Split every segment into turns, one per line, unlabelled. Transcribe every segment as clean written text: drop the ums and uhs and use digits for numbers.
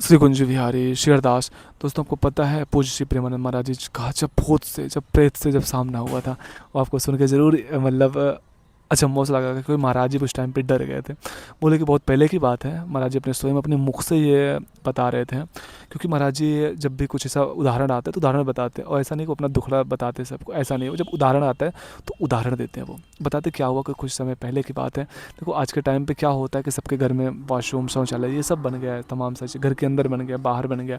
श्री कुंज विहारी शेरदास। दोस्तों आपको पता है पूज्य श्री प्रेमानंद महाराज जी का जब भूत से जब प्रेत से जब सामना हुआ था, वो आपको सुन के ज़रूर मतलब अचंभव सा लगा क्योंकि महाराज जी उस टाइम पे डर गए थे। बोले कि बहुत पहले की बात है, महाराज जी अपने स्वयं अपने मुख से ये बता रहे थे, क्योंकि महाराज जी जब भी कुछ ऐसा उदाहरण आता है तो उदाहरण बताते हैं, और ऐसा नहीं कि अपना दुखड़ा बताते सबको, ऐसा नहीं। वो जब उदाहरण आता है तो उदाहरण देते हैं, वो बताते क्या हुआ कि कुछ समय पहले की बात है। देखो आज के टाइम पे क्या होता है कि सबके घर में वॉशरूम शौचालय ये सब बन गया है, तमाम सारी घर के अंदर बन गया, बाहर बन गया।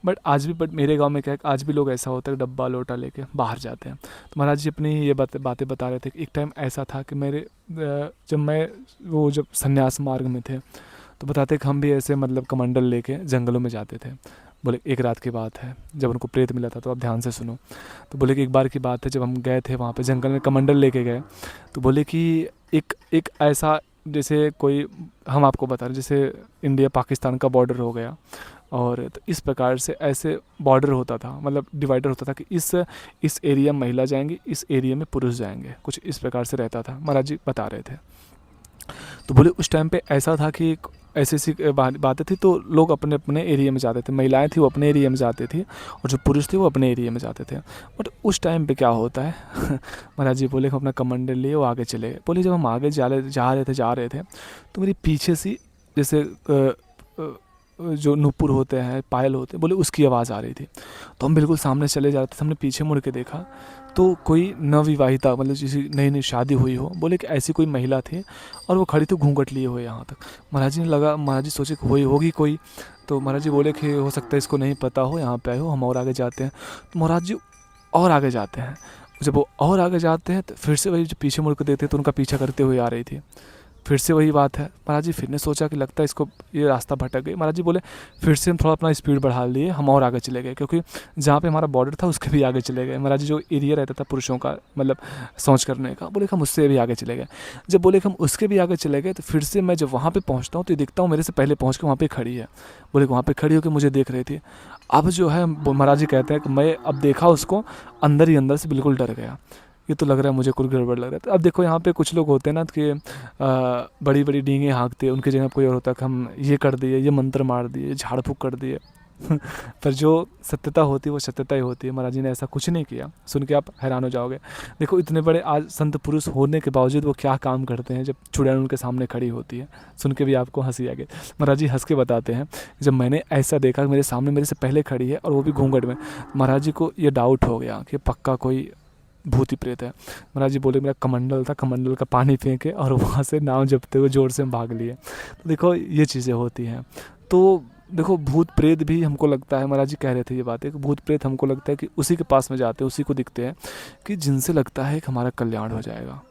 बट मेरे गांव में क्या है कि आज भी लोग ऐसा होता है कि डब्बा लोटा लेके बाहर जाते हैं। तो महाराज जी अपनी ये बातें बता रहे थे कि एक टाइम ऐसा था कि जब मैं वो जब संन्यास मार्ग में थे, तो बताते कि हम भी ऐसे मतलब कमंडल लेके जंगलों में जाते थे। बोले एक रात की बात है जब उनको प्रेत मिला था, तो आप ध्यान से सुनो। तो बोले कि एक बार की बात है जब हम गए थे वहाँ पे जंगल में, कमंडल लेके गए। तो बोले कि एक एक ऐसा, जैसे कोई, हम आपको बता रहे जैसे इंडिया पाकिस्तान का बॉर्डर हो गया, और तो इस प्रकार से ऐसे बॉर्डर होता था, मतलब डिवाइडर होता था कि इस एरिया में महिला जाएंगी, इस एरिया में पुरुष जाएंगे, कुछ इस प्रकार से रहता था। महाराज जी बता रहे थे। तो बोले उस टाइम पे ऐसा था कि ऐसी ऐसी बातें थी, तो लोग अपने अपने एरिया में जाते थे, महिलाएं थी वो अपने एरिया में जाती थी, और जो पुरुष थे वो अपने एरिया में जाते थे। बट उस टाइम पे क्या होता है महाराज जी बोले कि हम अपना कमंडल लिए वो आगे चले गए। बोले जब हम आगे जा रहे थे तो मेरी पीछे से जैसे अ, जो नुपुर होते हैं, पायल होते हैं, बोले उसकी आवाज़ आ रही थी। तो हम बिल्कुल सामने चले जा रहे थे, हमने पीछे मुड़ के देखा तो कोई नवविवाहिता, मतलब जिसे नई नई शादी हुई हो, बोले कि ऐसी कोई महिला थी, और वो खड़ी थी घूंघट लिए हुए यहाँ तक। महाराज जी सोचे कि होगी कोई। तो महाराज जी बोले कि हो सकता है इसको नहीं पता हो, यहाँ पे आए हो, हम और आगे जाते हैं। तो महाराज जी और आगे जाते हैं। जब वो और आगे जाते हैं तो फिर से वही जो पीछे मुड़ के देखते हैं तो उनका पीछा करते हुए आ रही थी। फिर से वही बात है। महाराज जी फिर ने सोचा कि लगता है इसको ये रास्ता भटक गई। महाराज जी बोले फिर से हम थोड़ा अपना स्पीड बढ़ा लिए, हम और आगे चले गए, क्योंकि जहाँ पे हमारा बॉर्डर था उसके भी आगे चले गए। महाराज जी जो एरिया रहता था पुरुषों का, मतलब शौच करने का, बोले कि हम उससे भी आगे चले गए। जब बोले कि हम उसके भी आगे चले गए तो फिर से मैं जब वहाँ पे पहुँचता हूँ तो देखता हूँ मेरे से पहले पहुँच के वहाँ पे खड़ी है। बोले कि वहाँ पे खड़ी होकर मुझे देख रही थी। अब जो है महाराज जी कहते हैं कि मैं अब देखा उसको, अंदर ही अंदर से बिल्कुल डर गया। ये तो लग रहा है मुझे कुछ गड़बड़ लग रहा है। तो अब देखो यहाँ पे कुछ लोग होते हैं ना कि बड़ी बड़ी डींगे हाँकते हैं, उनकी जगह कोई और होता है कि हम ये कर दिए, ये मंत्र मार दिए, झाड़ फूक कर दिए पर जो सत्यता होती है वो सत्यता ही होती है। महाराज जी ने ऐसा कुछ नहीं किया। सुन के आप हैरान हो जाओगे। देखो इतने बड़े आज संत पुरुष होने के बावजूद वो क्या काम करते हैं जब चुड़ैल उनके सामने खड़ी होती है। सुन के भी आपको हंसी आ गई। महाराज जी हंस के बताते हैं, जब मैंने ऐसा देखा मेरे सामने मेरे से पहले खड़ी है और वो भी घूंघट में, महाराज जी को ये डाउट हो गया कि पक्का कोई भूति प्रेत है। महाराज जी बोले मेरा कमंडल था, कमंडल का पानी फेंके और वहाँ से नाम जपते हुए जोर से हम भाग लिए। तो देखो ये चीज़ें होती हैं। तो देखो भूत प्रेत भी हमको लगता है, महाराज जी कह रहे थे ये बातें कि भूत प्रेत हमको लगता है कि उसी के पास में जाते हैं, उसी को दिखते हैं कि जिनसे लगता है कि हमारा कल्याण हो जाएगा।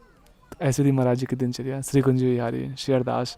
तो ऐसे थी महाराज जी की दिनचर्या। श्री कुंज विहारी शेरदास।